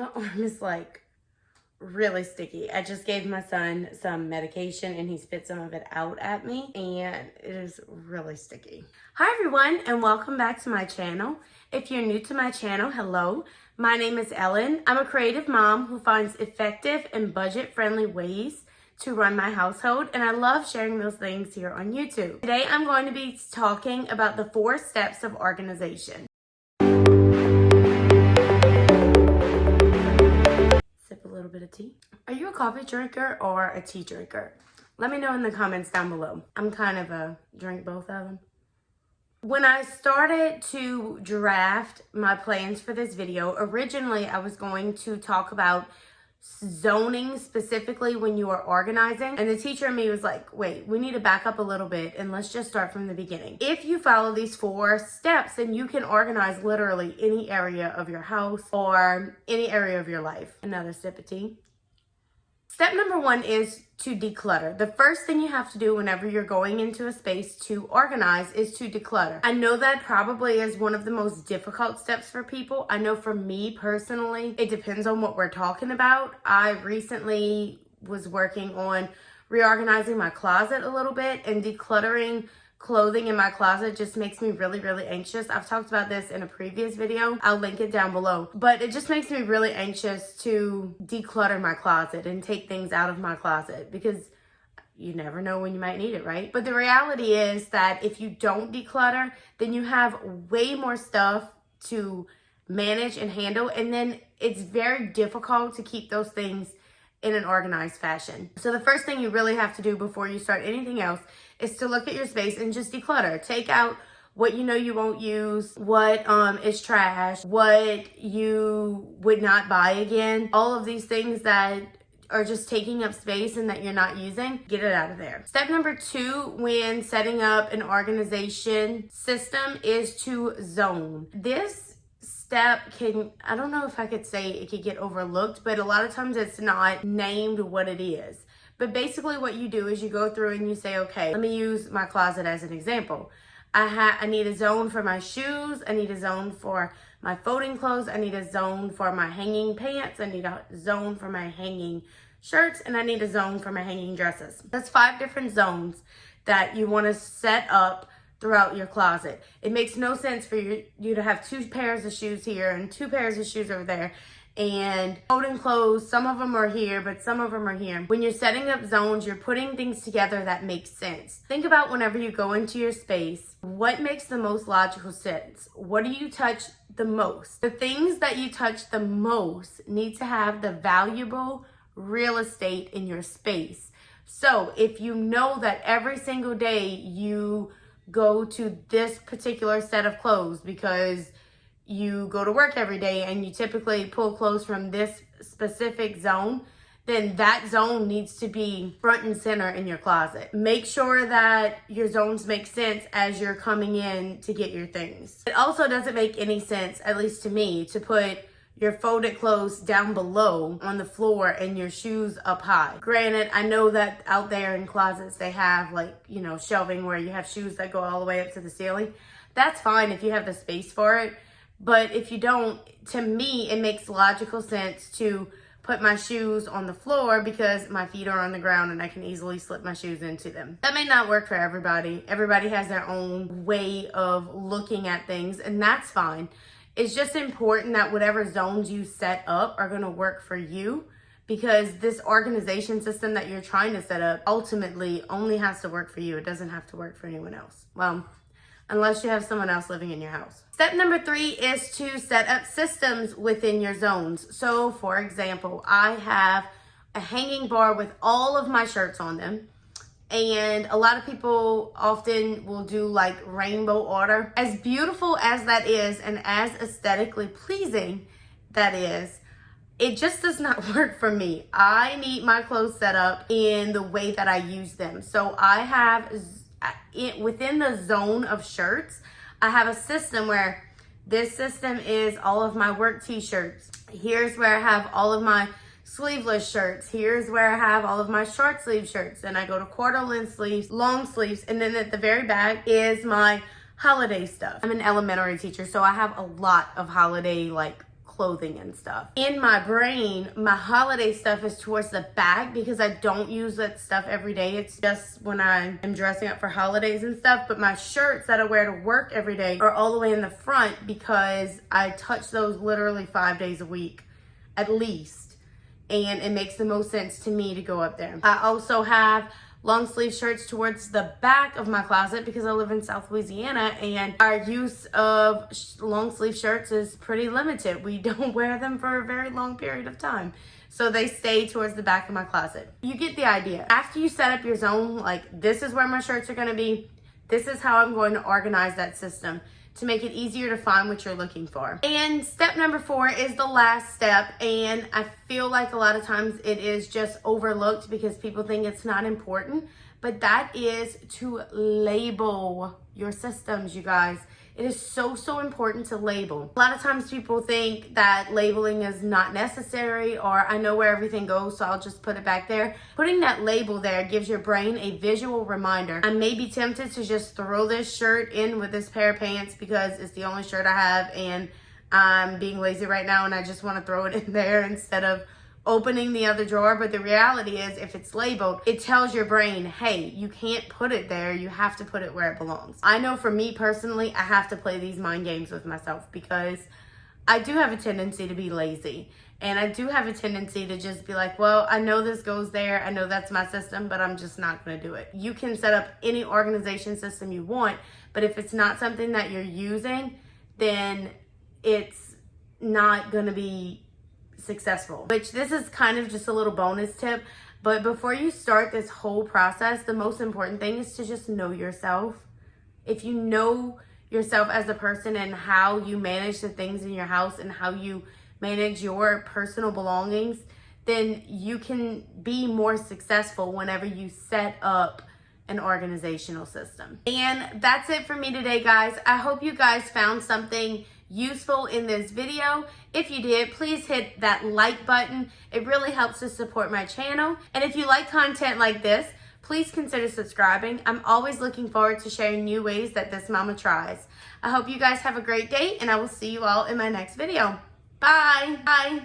My arm is like really sticky. I just gave my son some medication and he spit some of it out at me and it is really sticky. Hi everyone and welcome back to my channel. If you're new to my channel, hello. My name is Ellen. I'm a creative mom who finds effective and budget-friendly ways to run my household, and I love sharing those things here on YouTube. Today I'm going to be talking about the 4 steps of organization. Sip a little bit of tea. Are you a coffee drinker or a tea drinker? Let me know in the comments down below. I'm kind of a drink both of them. When I started to draft my plans for this video, originally I was going to talk about zoning specifically when you are organizing, and the teacher in me was like, wait, we need to back up a little bit and let's just start from the beginning. If you follow these 4 steps, then you can organize literally any area of your house or any area of your life. Another sip of tea. Step number 1 is to declutter. The first thing you have to do whenever you're going into a space to organize is to declutter. I know that probably is one of the most difficult steps for people. I know for me personally, it depends on what we're talking about. I recently was working on reorganizing my closet a little bit, and decluttering clothing in my closet just makes me really anxious. I've talked about this in a previous video. I'll link it down below. But it just makes me really anxious to declutter my closet and take things out of my closet because you never know when you might need it, right? But the reality is that if you don't declutter, then you have way more stuff to manage and handle, and then it's very difficult to keep those things in an organized fashion. So the first thing you really have to do before you start anything else is to look at your space and just declutter. Take out what you know you won't use, what is trash, what you would not buy again. All of these things that are just taking up space and that you're not using, get it out of there. Step number 2 when setting up an organization system is to zone. This step can, I don't know if I could say it could get overlooked, but a lot of times it's not named what it is. But basically what you do is you go through and you say, okay, let me use my closet as an example. I need a zone for my shoes. I need a zone for my folding clothes. I need a zone for my hanging pants. I need a zone for my hanging shirts. And I need a zone for my hanging dresses. That's 5 different zones that you want to set up throughout your closet. It makes no sense for you to have 2 pairs of shoes here and 2 pairs of shoes over there, and folding clothes, some of them are here, but some of them are here. When you're setting up zones, you're putting things together that make sense. Think about whenever you go into your space, what makes the most logical sense? What do you touch the most? The things that you touch the most need to have the valuable real estate in your space. So if you know that every single day you go to this particular set of clothes because you go to work every day and you typically pull clothes from this specific zone, then that zone needs to be front and center in your closet. Make sure that your zones make sense as you're coming in to get your things. It also doesn't make any sense, at least to me, to put your folded clothes down below on the floor and your shoes up high. Granted, I know that out there in closets they have shelving where you have shoes that go all the way up to the ceiling. That's fine if you have the space for it. But if you don't, to me, it makes logical sense to put my shoes on the floor because my feet are on the ground and I can easily slip my shoes into them. That may not work for everybody. Everybody has their own way of looking at things, and that's fine. It's just important that whatever zones you set up are going to work for you, because this organization system that you're trying to set up ultimately only has to work for you. It doesn't have to work for anyone else. Well, unless you have someone else living in your house. Step number 3 is to set up systems within your zones. So for example, I have a hanging bar with all of my shirts on them. And a lot of people often will do like rainbow order. As beautiful as that is and as aesthetically pleasing that is, it just does not work for me. I need my clothes set up in the way that I use them. So I have, within the zone of shirts, I have a system where this system is all of my work t-shirts. Here's where I have all of my sleeveless shirts. Here's where I have all of my short sleeve shirts. Then I go to quarter length sleeves, long sleeves, and then at the very back is my holiday stuff. I'm an elementary teacher, so I have a lot of holiday clothing and stuff. In my brain, my holiday stuff is towards the back because I don't use that stuff every day. It's just when I am dressing up for holidays and stuff. But my shirts that I wear to work every day are all the way in the front because I touch those literally 5 days a week at least. And it makes the most sense to me to go up there. I also have long sleeve shirts towards the back of my closet because I live in South Louisiana and our use of long sleeve shirts is pretty limited. We don't wear them for a very long period of time. So they stay towards the back of my closet. You get the idea. After you set up your zone, like this is where my shirts are gonna be, this is how I'm going to organize that system to make it easier to find what you're looking for. And step number 4 is the last step, and I feel like a lot of times it is just overlooked because people think it's not important, but that is to label your systems, you guys. It is so important to label. A lot of times people think that labeling is not necessary, or I know where everything goes, so I'll just put it back there. Putting that label there gives your brain a visual reminder. I may be tempted to just throw this shirt in with this pair of pants because it's the only shirt I have and I'm being lazy right now and I just want to throw it in there instead of opening the other drawer. But the reality is, if it's labeled, it tells your brain, hey, you can't put it there, you have to put it where it belongs. I know for me personally, I have to play these mind games with myself because I do have a tendency to be lazy, and I do have a tendency to just be like, well, I know this goes there, I know that's my system, but I'm just not going to do it. You can set up any organization system you want, but if it's not something that you're using, then it's not going to be successful. Which this is kind of just a little bonus tip, but before you start this whole process, the most important thing is to just know yourself. If you know yourself as a person and how you manage the things in your house and how you manage your personal belongings, then you can be more successful whenever you set up an organizational system. And that's it for me today, guys. I hope you guys found something useful in this video. If you did, please hit that like button. It really helps to support my channel. And if you like content like this, please consider subscribing. I'm always looking forward to sharing new ways that this mama tries. I hope you guys have a great day, and I will see you all in my next video. Bye. Bye.